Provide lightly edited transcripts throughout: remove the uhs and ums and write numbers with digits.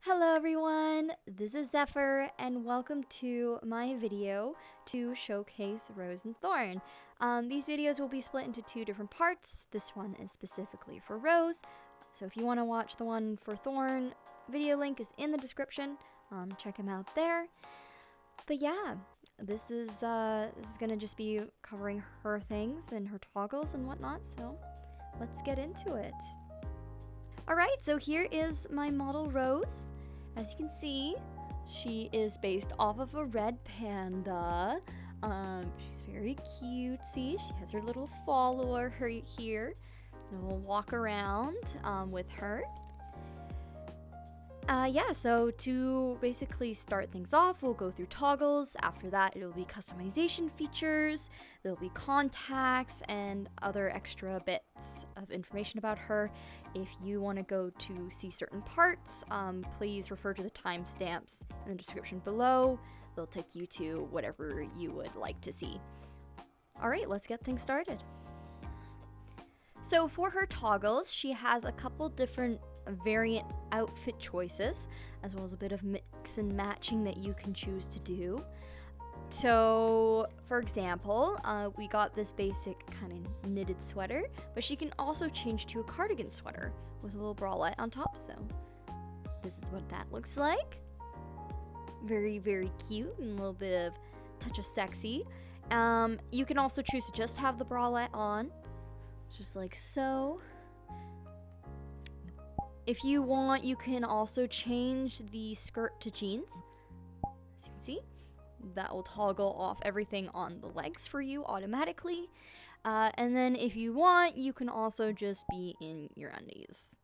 Hello everyone, this is Zephyr and welcome to my video to showcase Rose and Thorn. These videos will be split into two different parts. This one is specifically for Rose, so if you want to watch the one for Thorn, video link is in the description. Check him out there. But yeah, this is gonna just be covering her things and her toggles and whatnot, so let's get into it. Alright, so here is my model Rose. As you can see, she is based off of a red panda. She's very cutesy. She has her little follower here. And we'll walk around with her. So to basically start things off, we'll go through toggles. After that, it'll be customization features, there'll be contacts, and other extra bits of information about her. If you want to go to see certain parts, please refer to the timestamps in the description below. They'll take you to whatever you would like to see. Alright, let's get things started. So for her toggles, she has a couple different variant outfit choices, as well as a bit of mix and matching that you can choose to do. So, for example, we got this basic kind of knitted sweater, but she can also change to a cardigan sweater with a little bralette on top, so this is what that looks like. Very, very cute and a little bit of touch of sexy. You can also choose to just have the bralette on, just like so. If you want, you can also change the skirt to jeans. As you can see, that will toggle off everything on the legs for you automatically. And then if you want, you can also just be in your undies.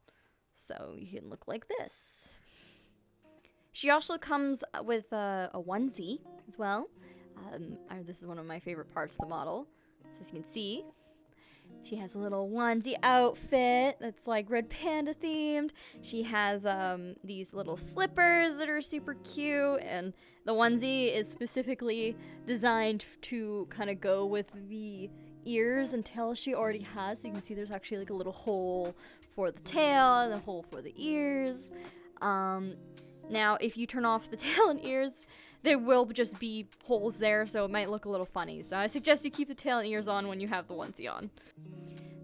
So you can look like this. She also comes with a onesie as well. This is one of my favorite parts of the model. So as you can see, she has a little onesie outfit that's like red panda themed. She has these little slippers that are super cute, and the onesie is specifically designed to kind of go with the ears and tail she already has. So you can see there's actually like a little hole for the tail and a hole for the ears. Now, if you turn off the tail and ears, there will just be holes there, so it might look a little funny. So I suggest you keep the tail and ears on when you have the onesie on.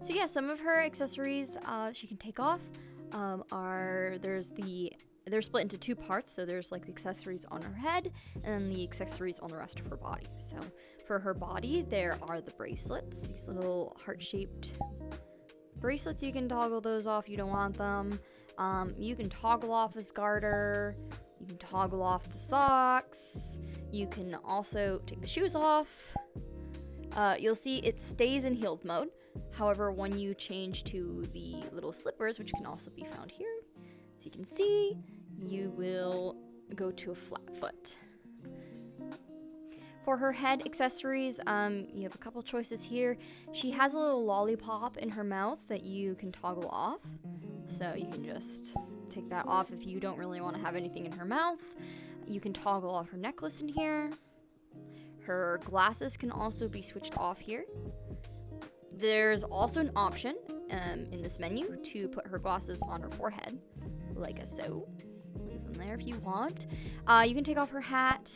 So yeah, some of her accessories she can take off they're split into two parts. So there's like the accessories on her head and then the accessories on the rest of her body. So for her body, there are the bracelets, these little heart-shaped bracelets. You can toggle those off if you don't want them. You can toggle off this garter. You can toggle off the socks. You can also take the shoes off. You'll see it stays in heeled mode. However, when you change to the little slippers, which can also be found here, as you can see, you will go to a flat foot. For her head accessories, you have a couple choices here. She has a little lollipop in her mouth that you can toggle off. So you can just take that off if you don't really want to have anything in her mouth. You can toggle off her necklace in here. Her glasses can also be switched off here. There's also an option in this menu to put her glasses on her forehead, like so. Leave them there if you want. You can take off her hat,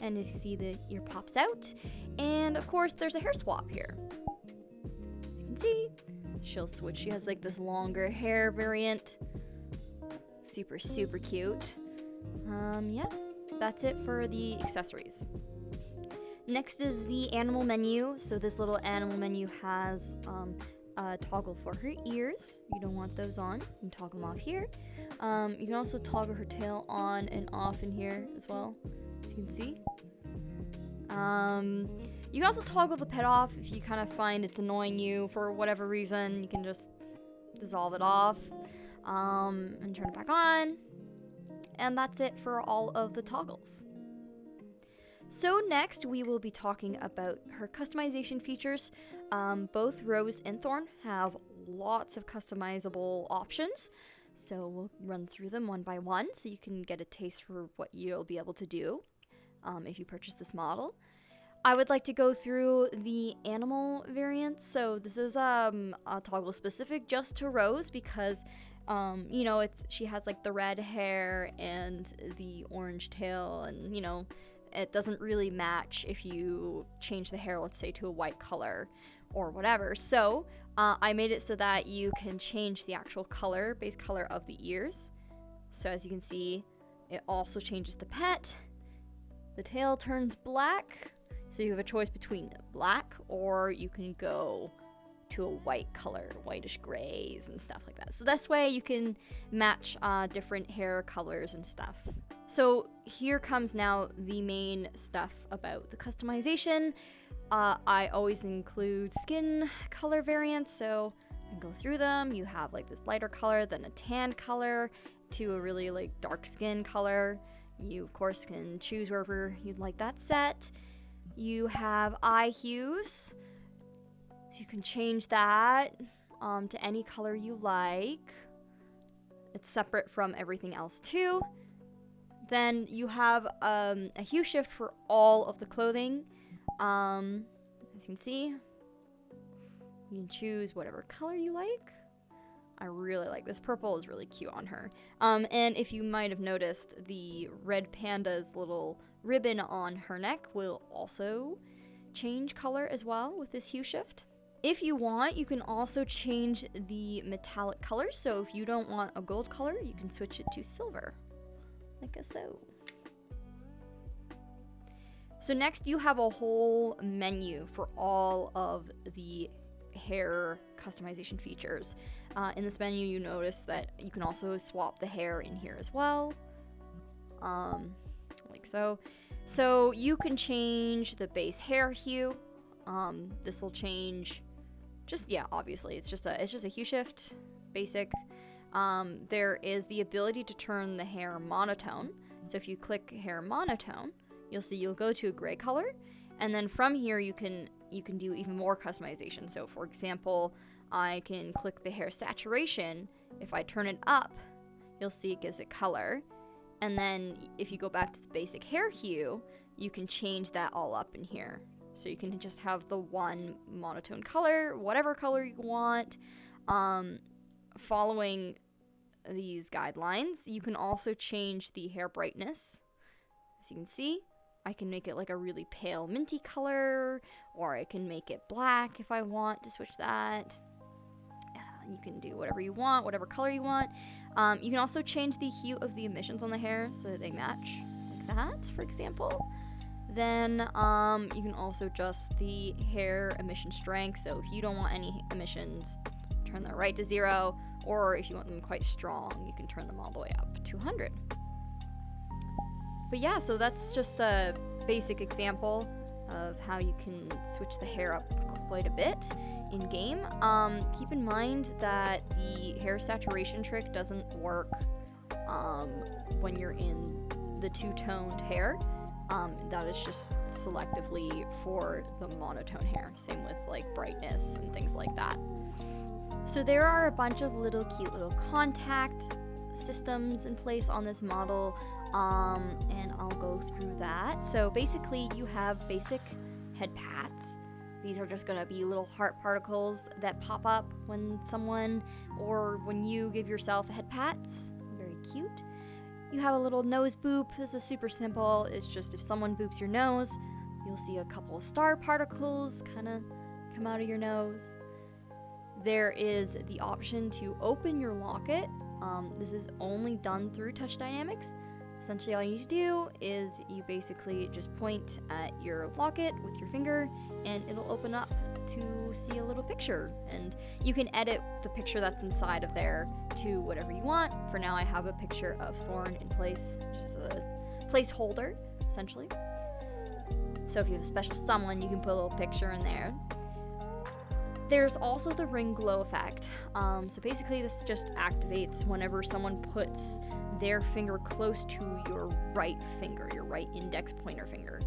and as you see, the ear pops out. And of course, there's a hair swap here. As you can see, she'll switch. She has like this longer hair variant. Super, super cute. Yeah, that's it for the accessories. Next is the animal menu. So this little animal menu has a toggle for her ears. You don't want those on. You can toggle them off here. You can also toggle her tail on and off in here as well, as you can see. You can also toggle the pet off if you kind of find it's annoying you for whatever reason. You can just dissolve it off and turn it back on. And that's it for all of the toggles. So next, we will be talking about her customization features. Both Rose and Thorn have lots of customizable options. So we'll run through them one by one so you can get a taste for what you'll be able to do if you purchase this model. I would like to go through the animal variants. So this is a toggle specific just to Rose because You know, she has like the red hair and the orange tail, and you know, it doesn't really match if you change the hair, let's say, to a white color or whatever. So I made it so that you can change the actual color, base color of the ears. So as you can see, it also changes the pet. The tail turns black, so you have a choice between black, or you can go to a white color, whitish grays and stuff like that. So this way you can match different hair colors and stuff. So here comes now the main stuff about the customization. I always include skin color variants, so I can go through them. You have like this lighter color, then a tan color, to a really like dark skin color. You of course can choose wherever you'd like that set. You have eye hues, so you can change that to any color you like. It's separate from everything else too. Then you have a hue shift for all of the clothing. As you can see, you can choose whatever color you like. I really like this. Purple is really cute on her. And if you might have noticed, the red panda's little ribbon on her neck will also change color as well with this hue shift. If you want, you can also change the metallic color. So if you don't want a gold color, you can switch it to silver, like so. So next you have a whole menu for all of the hair customization features. In this menu, you notice that you can also swap the hair in here as well, like so. So you can change the base hair hue. This will change, obviously it's just a hue shift, basic. There is the ability to turn the hair monotone. So if you click hair monotone, you'll go to a gray color, and then from here you can do even more customization. So for example, I can click the hair saturation. If I turn it up, you'll see it gives it color. And then if you go back to the basic hair hue, you can change that all up in here. So you can just have the one monotone color, whatever color you want. Following these guidelines, you can also change the hair brightness. As you can see, I can make it like a really pale minty color, or I can make it black if I want to switch that. You can do whatever you want, whatever color you want. You can also change the hue of the emissions on the hair so that they match, like that, for example. Then you can also adjust the hair emission strength. So if you don't want any emissions, turn them right to 0, or if you want them quite strong, you can turn them all the way up to 100. But yeah, so that's just a basic example of how you can switch the hair up quite a bit in game. Keep in mind that the hair saturation trick doesn't work when you're in the two-toned hair. That is just selectively for the monotone hair. Same with like brightness and things like that. So there are a bunch of cute little contact systems in place on this model, and I'll go through that. So basically you have basic head pats. These are just gonna be little heart particles that pop up when someone or when you give yourself a head pats. Very cute. You have a little nose boop. This is super simple. It's just if someone boops your nose, you'll see a couple of star particles kind of come out of your nose. There is the option to open your locket. This is only done through touch dynamics. Essentially all you need to do is you basically just point at your locket with your finger and it'll open up to see a little picture, and you can edit the picture that's inside of there to whatever you want. For now I have a picture of Thorn in place, just a placeholder essentially. So if you have a special someone, you can put a little picture in there. There's also the ring glow effect. So basically this just activates whenever someone puts their finger close to your right finger, your right index pointer finger.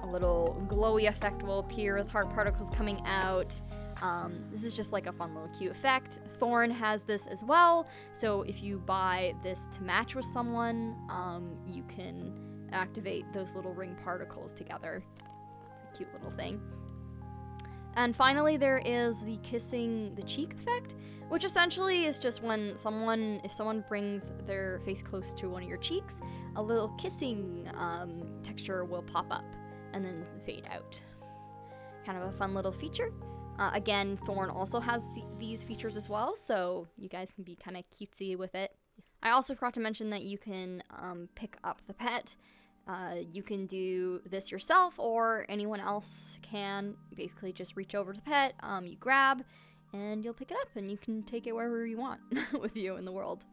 A little glowy effect will appear with heart particles coming out. This is just like a fun little cute effect. Thorn has this as well, so if you buy this to match with someone, you can activate those little ring particles together. It's a cute little thing. And finally, there is the kissing the cheek effect, which essentially is just when if someone brings their face close to one of your cheeks, a little kissing texture will pop up and then fade out. Kind of a fun little feature. Again, Thorn also has these features as well, so you guys can be kind of cutesy with it. I also forgot to mention that you can pick up the pet. You can do this yourself, or anyone else can. You basically just reach over to the pet, you grab, and you'll pick it up, and you can take it wherever you want with you in the world.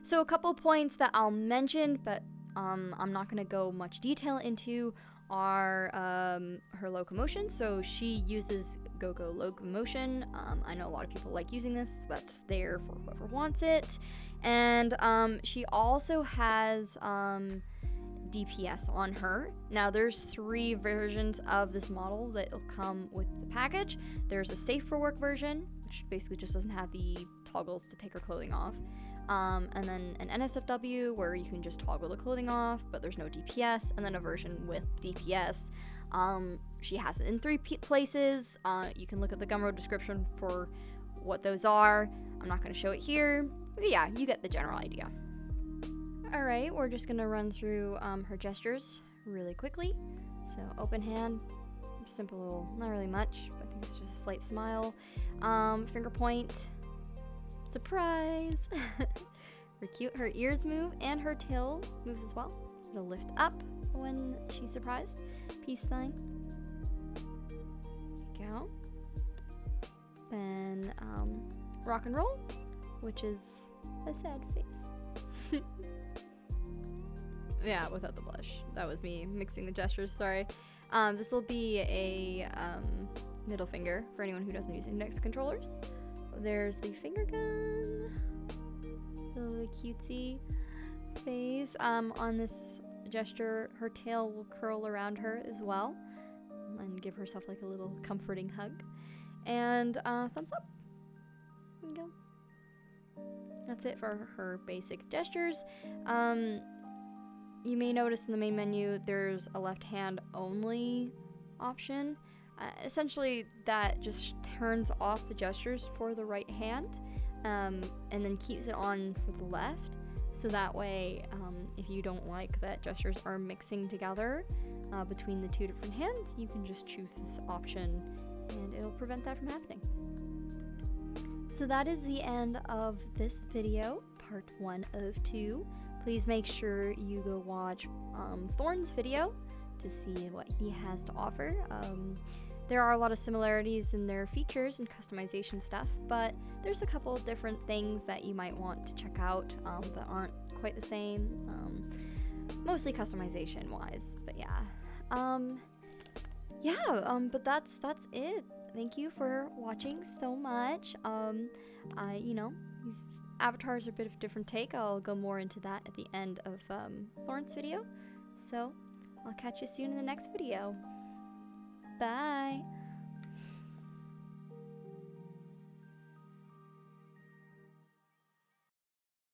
So a couple points that I'll mention, but I'm not going to go much detail into, are her locomotion. So she uses go-go locomotion. I know a lot of people like using this. That's there for whoever wants it. And she also has DPS on her. Now there's 3 versions of this model that will come with the package. There's a safe for work version, which basically just doesn't have the toggles to take her clothing off. And then an NSFW where you can just toggle the clothing off, but there's no DPS, and then a version with DPS. She has it in 3 places. You can look at the Gumroad description for what those are. I'm not going to show it here, but yeah, you get the general idea. Alright, we're just going to run through her gestures really quickly. So open hand, simple little, not really much, but I think it's just a slight smile. Finger point, surprise! Her ears move, and her tail moves as well. It'll lift up when she's surprised. Peace sign. There you go. Then rock and roll, which is a sad face. Yeah, without the blush. That was me mixing the gestures, sorry. This will be a middle finger for anyone who doesn't use index controllers. There's the finger gun. The little cutesy face. On this gesture, her tail will curl around her as well and give herself like a little comforting hug. And thumbs up. There you go. That's it for her basic gestures. You may notice in the main menu there's a left hand only option. Essentially, that just turns off the gestures for the right hand and then keeps it on for the left. So that way, if you don't like that gestures are mixing together between the 2 different hands, you can just choose this option and it'll prevent that from happening. So that is the end of this video, part 1 of 2. Please make sure you go watch Thorn's video to see what he has to offer. There are a lot of similarities in their features and customization stuff, but there's a couple of different things that you might want to check out that aren't quite the same, mostly customization wise, but yeah. But that's it. Thank you for watching so much. These avatars are a bit of a different take. I'll go more into that at the end of Thorn's video. So I'll catch you soon in the next video. Bye!